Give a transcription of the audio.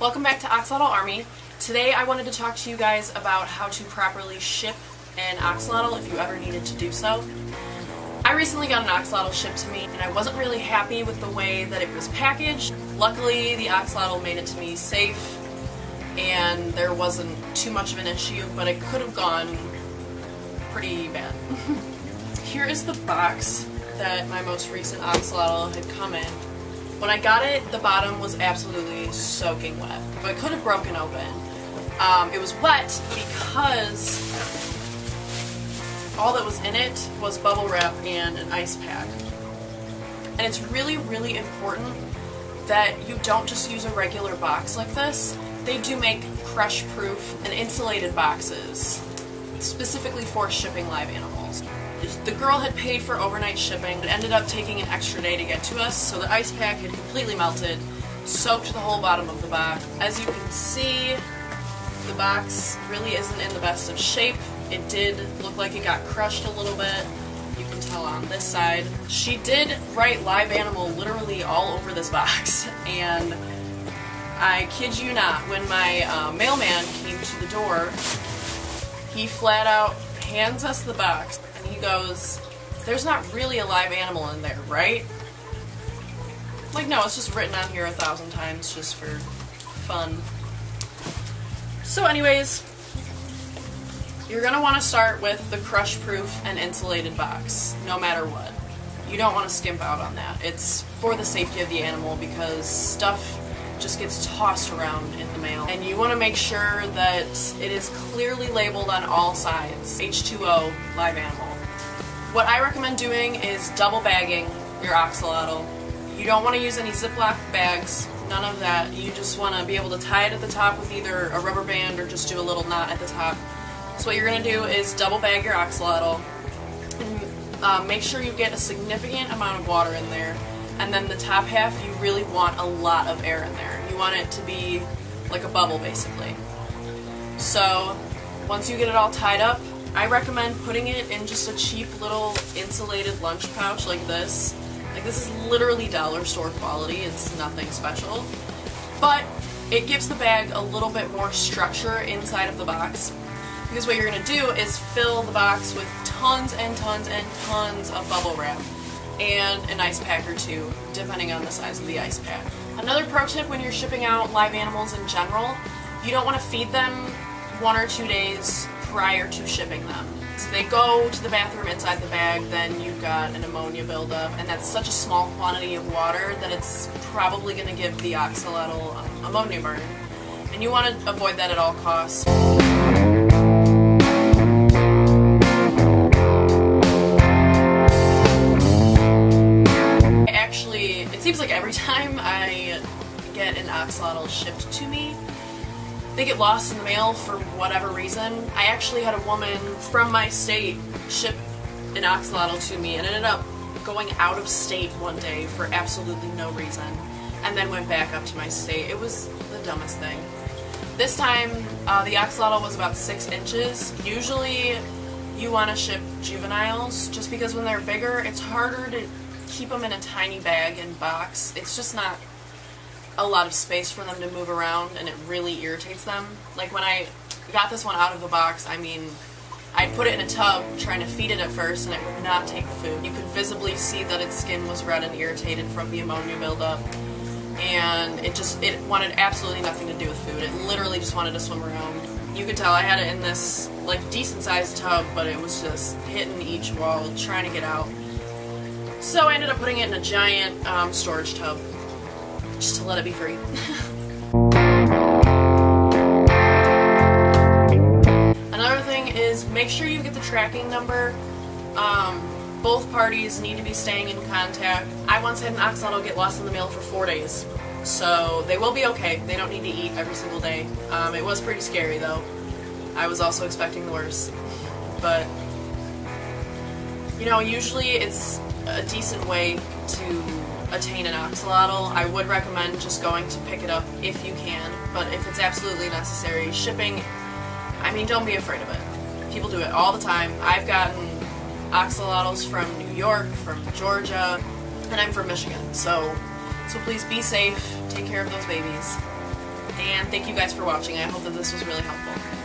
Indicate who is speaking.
Speaker 1: Welcome back to Axolotl Army. Today I wanted to talk to you guys about how to properly ship an axolotl if you ever needed to do so. I recently got an axolotl shipped to me and I wasn't really happy with the way that it was packaged. Luckily the axolotl made it to me safe and there wasn't too much of an issue, but it could have gone pretty bad. Here is the box that my most recent axolotl had come in. When I got it, the bottom was absolutely soaking wet, but it could have broken open. It was wet because all that was in it was bubble wrap and an ice pack. And it's really, really important that you don't just use a regular box like this. They do make crush-proof and insulated boxes, specifically for shipping live animals. The girl had paid for overnight shipping. It ended up taking an extra day to get to us, so the ice pack had completely melted, soaked the whole bottom of the box. As you can see, the box really isn't in the best of shape. It did look like it got crushed a little bit. You can tell on this side. She did write live animal literally all over this box, and I kid you not, when my mailman came to the door, he flat out hands us the box. He goes, "There's not really a live animal in there, right?" Like, no, it's just written on here 1,000 times just for fun. So anyways, you're going to want to start with the crush-proof and insulated box, no matter what. You don't want to skimp out on that. It's for the safety of the animal because stuff just gets tossed around in the mail. And you want to make sure that it is clearly labeled on all sides, H2O, live animal. What I recommend doing is double bagging your axolotl. You don't want to use any Ziploc bags, none of that. You just want to be able to tie it at the top with either a rubber band or just do a little knot at the top. So what you're going to do is double bag your axolotl and make sure you get a significant amount of water in there. And then the top half, you really want a lot of air in there. You want it to be like a bubble, basically. So once you get it all tied up, I recommend putting it in just a cheap little insulated lunch pouch like this. Like, this is literally dollar store quality. It's nothing special. But it gives the bag a little bit more structure inside of the box. Because what you're going to do is fill the box with tons and tons and tons of bubble wrap and an ice pack or two, depending on the size of the ice pack. Another pro tip when you're shipping out live animals in general, you don't want to feed them 1 or 2 days prior to shipping them. So if they go to the bathroom inside the bag, then you've got an ammonia buildup, and that's such a small quantity of water that it's probably going to give the axolotl ammonia burn. And you want to avoid that at all costs. Actually, it seems like every time I get an axolotl shipped to me, they get lost in the mail for whatever reason. I actually had a woman from my state ship an axolotl to me and ended up going out of state one day for absolutely no reason and then went back up to my state. It was the dumbest thing. This time, the axolotl was about 6 inches. Usually you want to ship juveniles just because when they're bigger, it's harder to keep them in a tiny bag and box. It's just not a lot of space for them to move around and it really irritates them. Like when I got this one out of the box, I mean, I put it in a tub trying to feed it at first and it would not take the food. You could visibly see that its skin was red and irritated from the ammonia buildup, and it wanted absolutely nothing to do with food. It literally just wanted to swim around. You could tell I had it in this like decent sized tub, but it was just hitting each wall trying to get out. So I ended up putting it in a giant storage tub just to let it be free. Another thing is make sure you get the tracking number. Both parties need to be staying in contact. I once had an axolotl get lost in the mail for 4 days, so they will be okay. They don't need to eat every single day. It was pretty scary though. I was also expecting the worst. But, you know, usually it's a decent way to attain an axolotl. I would recommend just going to pick it up if you can, but if it's absolutely necessary, shipping, I mean, don't be afraid of it. People do it all the time. I've gotten axolotls from New York, from Georgia, and I'm from Michigan, so please be safe, take care of those babies, and and thank you guys for watching. I hope that this was really helpful.